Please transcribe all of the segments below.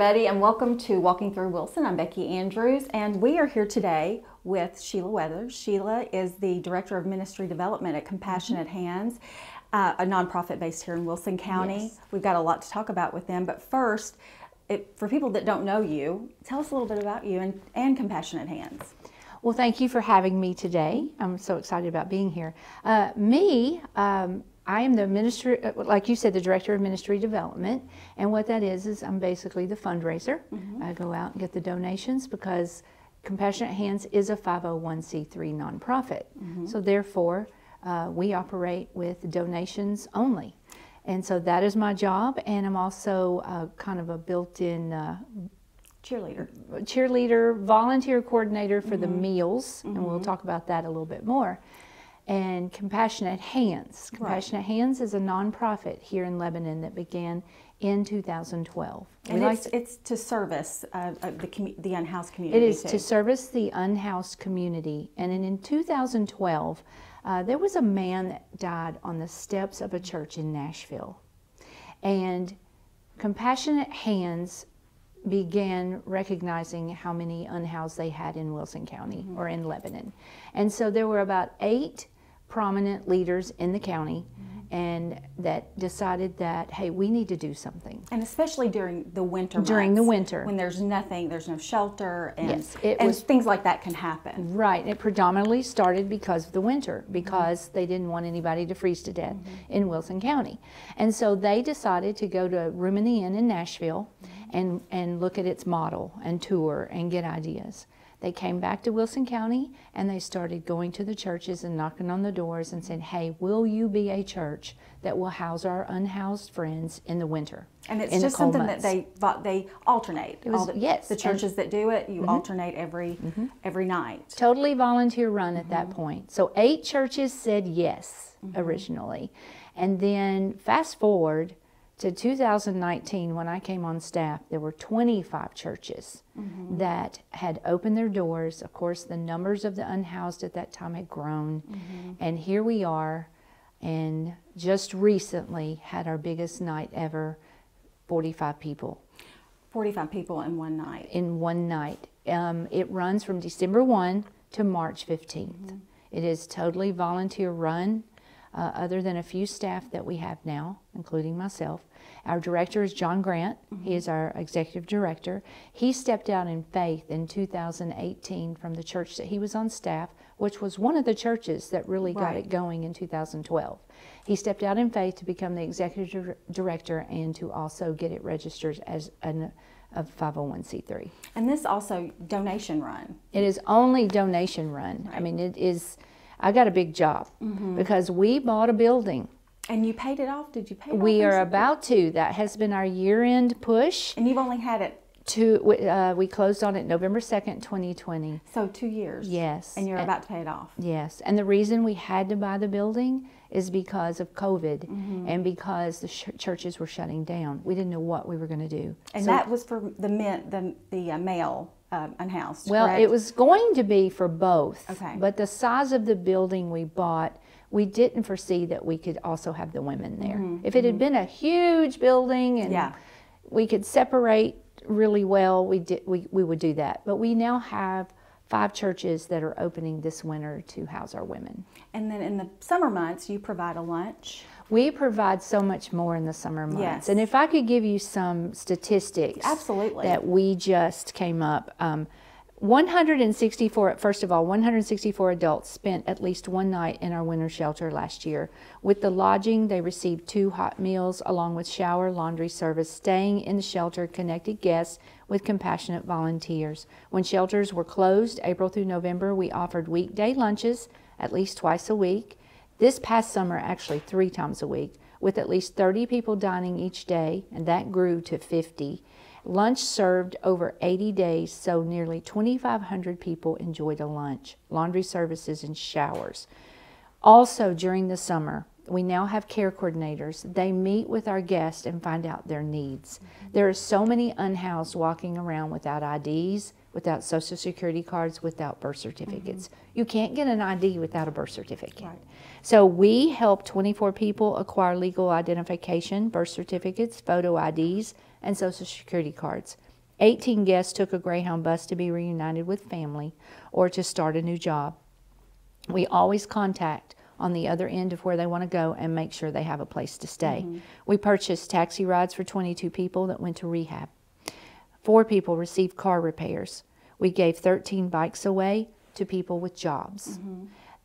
everybody, and welcome to Walking Through Wilson. I'm Becky Andrews, and we are here today with Shelia Weathers. Shelia is the Director of Ministry Development at Compassionate Hands, a nonprofit based here in Wilson County. Yes. We've got a lot to talk about with them, but first, for people that don't know you, tell us a little bit about you and Compassionate Hands. Well, thank you for having me today. I'm so excited about being here. I am the ministry, like you said, the Director of Ministry Development, and what that is I'm basically the fundraiser. I go out and get the donations because Compassionate Hands is a 501c3 nonprofit. So therefore, we operate with donations only. And so that is my job, and I'm also kind of a built-in cheerleader, volunteer coordinator for the meals, and we'll talk about that a little bit more. And Compassionate Hands. Compassionate Hands is a nonprofit here in Lebanon that began in 2012. And it's to service the unhoused community. It is to service the unhoused community. And in 2012, there was a man that died on the steps of a church in Nashville. And Compassionate Hands began recognizing how many unhoused they had in Wilson County or in Lebanon. And so there were about 8 prominent leaders in the county and that decided that, hey, we need to do something. And especially during the winter months. During the winter. When there's nothing, there's no shelter, and, yes, things like that can happen. Right. It predominantly started because of the winter, because they didn't want anybody to freeze to death in Wilson County. And so they decided to go to Room in the Inn in Nashville and look at its model and tour and get ideas. They came back to Wilson County and they started going to the churches and knocking on the doors and saying, hey, will you be a church that will house our unhoused friends in the winter? And it's just something that they alternate. Yes. The churches that do it, you alternate every night. Totally volunteer run at that point. So 8 churches said yes originally. And then fast forward to 2019, when I came on staff, there were 25 churches that had opened their doors. Of course, the numbers of the unhoused at that time had grown. And here we are, and just recently had our biggest night ever, 45 people. 45 people in one night. In one night. It runs from December 1 to March 15th. It is totally volunteer run. Other than a few staff that we have now, including myself. Our director is John Grant. He is our executive director. He stepped out in faith in 2018 from the church that he was on staff, which was one of the churches that really got it going in 2012. He stepped out in faith to become the executive director and to also get it registered as a 501c3. And this also donation run. It is only donation run. I mean, it is... I got a big job because we bought a building. And you paid it off? Did you pay it off? We are about to. That has been our year-end push. And you've only had it? We closed on it November 2nd, 2020. So 2 years? Yes. And you're about to pay it off? Yes. And the reason we had to buy the building is because of COVID and because the churches were shutting down. We didn't know what we were going to do. And so, that was for the male unhoused, well, correct? It was going to be for both. Okay. But the size of the building we bought, we didn't foresee that we could also have the women there. If it had been a huge building and we could separate really well, we would do that. But we now have 5 churches that are opening this winter to house our women. And then in the summer months, you provide a lunch. We provide so much more in the summer months. Yes. And if I could give you some statistics that we just came up. 164 adults spent at least one night in our winter shelter last year. With the lodging, they received 2 hot meals along with shower, laundry service. Staying in the shelter connected guests with compassionate volunteers. When shelters were closed, April through November, we offered weekday lunches at least twice a week. This past summer, actually 3 times a week, with at least 30 people dining each day, and that grew to 50. Lunch served over 80 days, so nearly 2,500 people enjoyed a lunch, laundry services, and showers. Also, during the summer, we now have care coordinators. They meet with our guests and find out their needs. There are so many unhoused walking around without IDs, without Social Security cards, without birth certificates. You can't get an ID without a birth certificate. So we help 24 people acquire legal identification, birth certificates, photo IDs, and Social Security cards. 18 guests took a Greyhound bus to be reunited with family or to start a new job. We always contact on the other end of where they want to go and make sure they have a place to stay. We purchased taxi rides for 22 people that went to rehab. 4 people received car repairs. We gave 13 bikes away to people with jobs.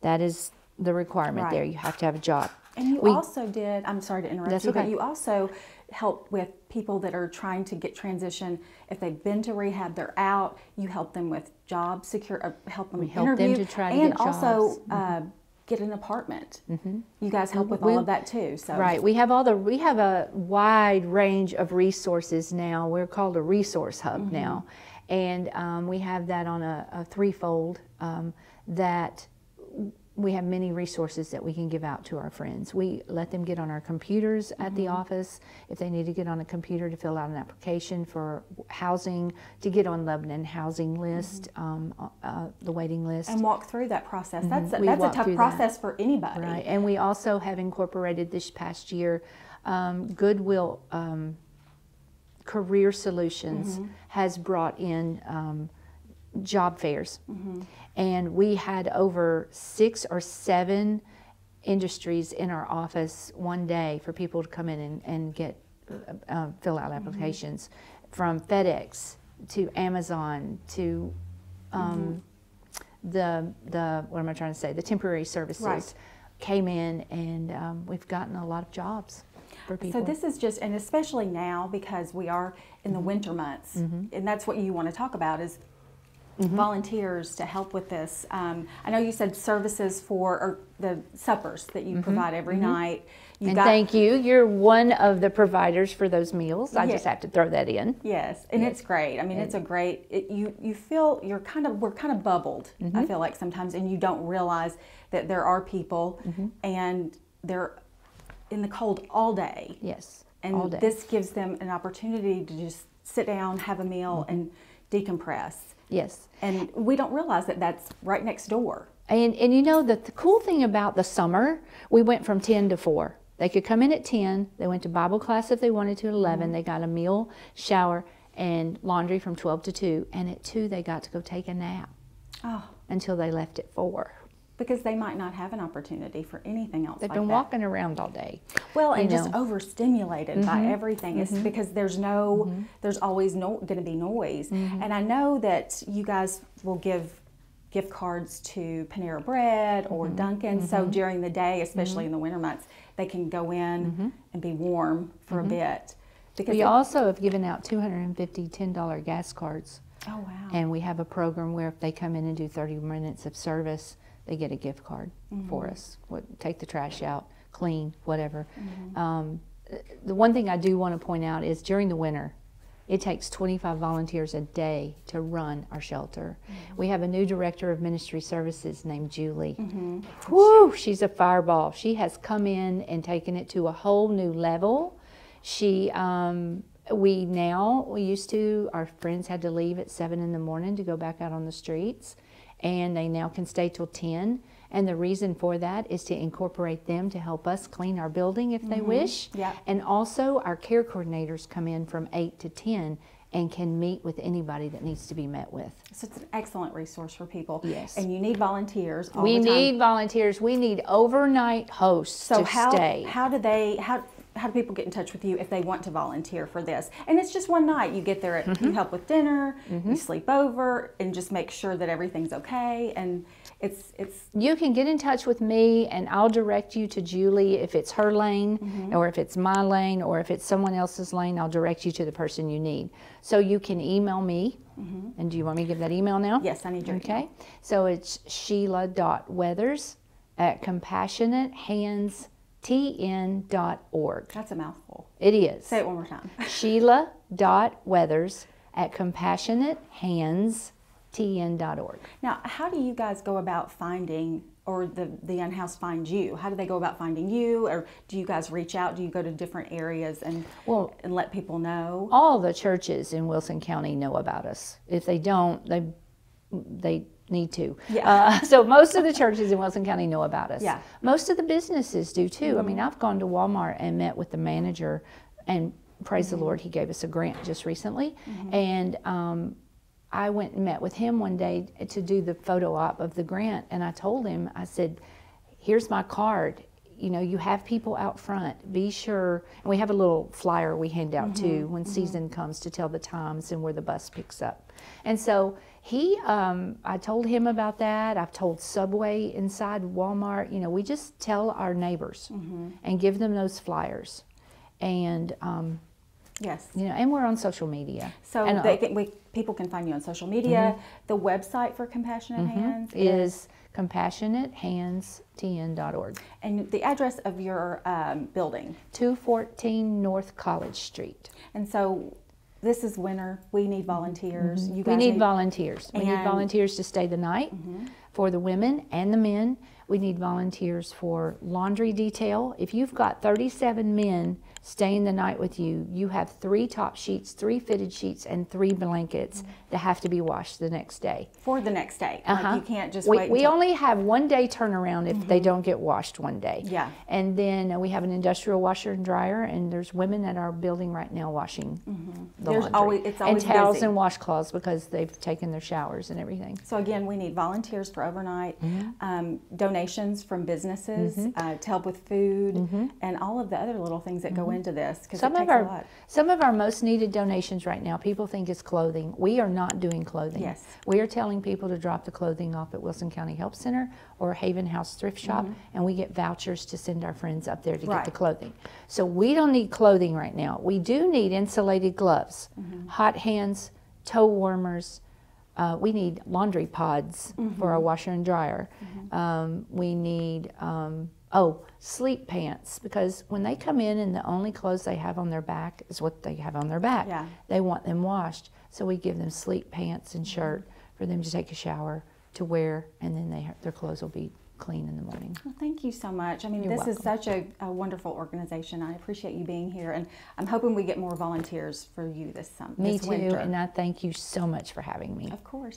That is the requirement there. You have to have a job. And you also did, I'm sorry to interrupt you, okay. but you also help with people that are trying to get transition. If they've been to rehab, they're out, you help them with job secure, help them interview, them to try to and get jobs. Also get an apartment. You guys help with all of that too. So right, we have a wide range of resources now. We're called a resource hub now, and we have that on a threefold that. We have many resources that we can give out to our friends. We let them get on our computers at the office. If they need to get on a computer to fill out an application for housing, to get on Lebanon housing list, the waiting list. And walk through that process. That's a tough process for anybody. Right, and we also have incorporated this past year Goodwill Career Solutions has brought in job fairs. And we had over 6 or 7 industries in our office one day for people to come in and get fill out applications, from FedEx to Amazon to the what am I trying to say? The temporary services came in, and we've gotten a lot of jobs for people. So this is just, and especially now because we are in the winter months, and that's what you want to talk about is volunteers to help with this. I know you said services for the suppers that you provide every night. Thank you. You're one of the providers for those meals. I just have to throw that in. Yes, and it's great. I mean, it's a great. You feel we're kind of bubbled. I feel like sometimes, and you don't realize that there are people, and they're in the cold all day. Yes, and all day. This gives them an opportunity to just sit down, have a meal, and decompress. Yes. And we don't realize that that's right next door. And you know, the cool thing about the summer, we went from 10 to 4. They could come in at 10. They went to Bible class if they wanted to at 11. They got a meal, shower, and laundry from 12 to 2. And at 2, they got to go take a nap until they left at 4. Because they might not have an opportunity for anything else. They've been walking around all day. Well, and just overstimulated by everything. It's because there's there's always going to be noise. And I know that you guys will give gift cards to Panera Bread or Dunkin'. So during the day, especially in the winter months, they can go in and be warm for a bit. Because we also have given out 250 $10 gas cards. Oh, wow. And we have a program where if they come in and do 30 minutes of service, they get a gift card for us. Take the trash out, clean, whatever. The one thing I do want to point out is during the winter, it takes 25 volunteers a day to run our shelter. We have a new director of ministry services named Julie. Woo, she's a fireball. She has come in and taken it to a whole new level. She, we used to, our friends had to leave at 7 in the morning to go back out on the streets. And they now can stay till 10. And the reason for that is to incorporate them to help us clean our building if they wish. And also our care coordinators come in from 8 to 10 and can meet with anybody that needs to be met with. So it's an excellent resource for people. Yes. And you need volunteers all the time. We need volunteers. We need overnight hosts to stay. How do people get in touch with you if they want to volunteer for this? And it's just one night. You get there, you help with dinner, you sleep over, and just make sure that everything's okay. And it's. You can get in touch with me, and I'll direct you to Julie if it's her lane, or if it's my lane, or if it's someone else's lane. I'll direct you to the person you need. So you can email me. And do you want me to give that email now? Yes, I need your email. Okay. So it's sheila.weathers@compassionatehandstn.org. That's a mouthful. It is. Say it one more time. sheila.weathers@compassionatehandstn.org. Now, how do you guys go about finding, or the Unhoused find you? How do they go about finding you? Or do you guys reach out? Do you go to different areas and let people know? All the churches in Wilson County know about us. If they don't, they need to. So most of the churches in Wilson County know about us. Most of the businesses do too. I mean, I've gone to Walmart and met with the manager and praise the Lord, he gave us a grant just recently. And I went and met with him one day to do the photo op of the grant, and I told him, I said, here's my card. You know, you have people out front. Be sure, and we have a little flyer we hand out too when season comes to tell the times and where the bus picks up. And so he, I told him about that. I've told Subway inside Walmart. You know, we just tell our neighbors and give them those flyers. And yes, you know, and we're on social media. So and, people can find you on social media. The website for Compassionate Hands is CompassionateHandsTN.org. And the address of your building? 214 North College Street. And so this is winter. We need volunteers. You guys we need volunteers. We need volunteers to stay the night for the women and the men. We need volunteers for laundry detail. If you've got 37 men staying the night with you, you have 3 top sheets, 3 fitted sheets, and 3 blankets that have to be washed the next day. For the next day. Like you can't just wait. We only have 1 day turnaround if they don't get washed one day. Yeah. And then we have an industrial washer and dryer, and there's women at our building right now washing the laundry. It's always and towels busy. And washcloths because they've taken their showers and everything. So again, we need volunteers for overnight, donations from businesses to help with food, and all of the other little things that go into this, because it takes a lot. Some of our most needed donations right now, people think is clothing. We are not doing clothing. Yes. We are telling people to drop the clothing off at Wilson County Help Center or Haven House Thrift Shop, and we get vouchers to send our friends up there to get the clothing. So we don't need clothing right now. We do need insulated gloves, hot hands, toe warmers. We need laundry pods for our washer and dryer. We need sleep pants, because when they come in and the only clothes they have on their back is what they have on their back, they want them washed. So we give them sleep pants and shirt for them to take a shower, to wear, and then their clothes will be clean in the morning. Well, thank you so much. I mean, You're this welcome. is such a wonderful organization. I appreciate you being here, and I'm hoping we get more volunteers for you this Me too, winter. and I thank you so much for having me. Of course.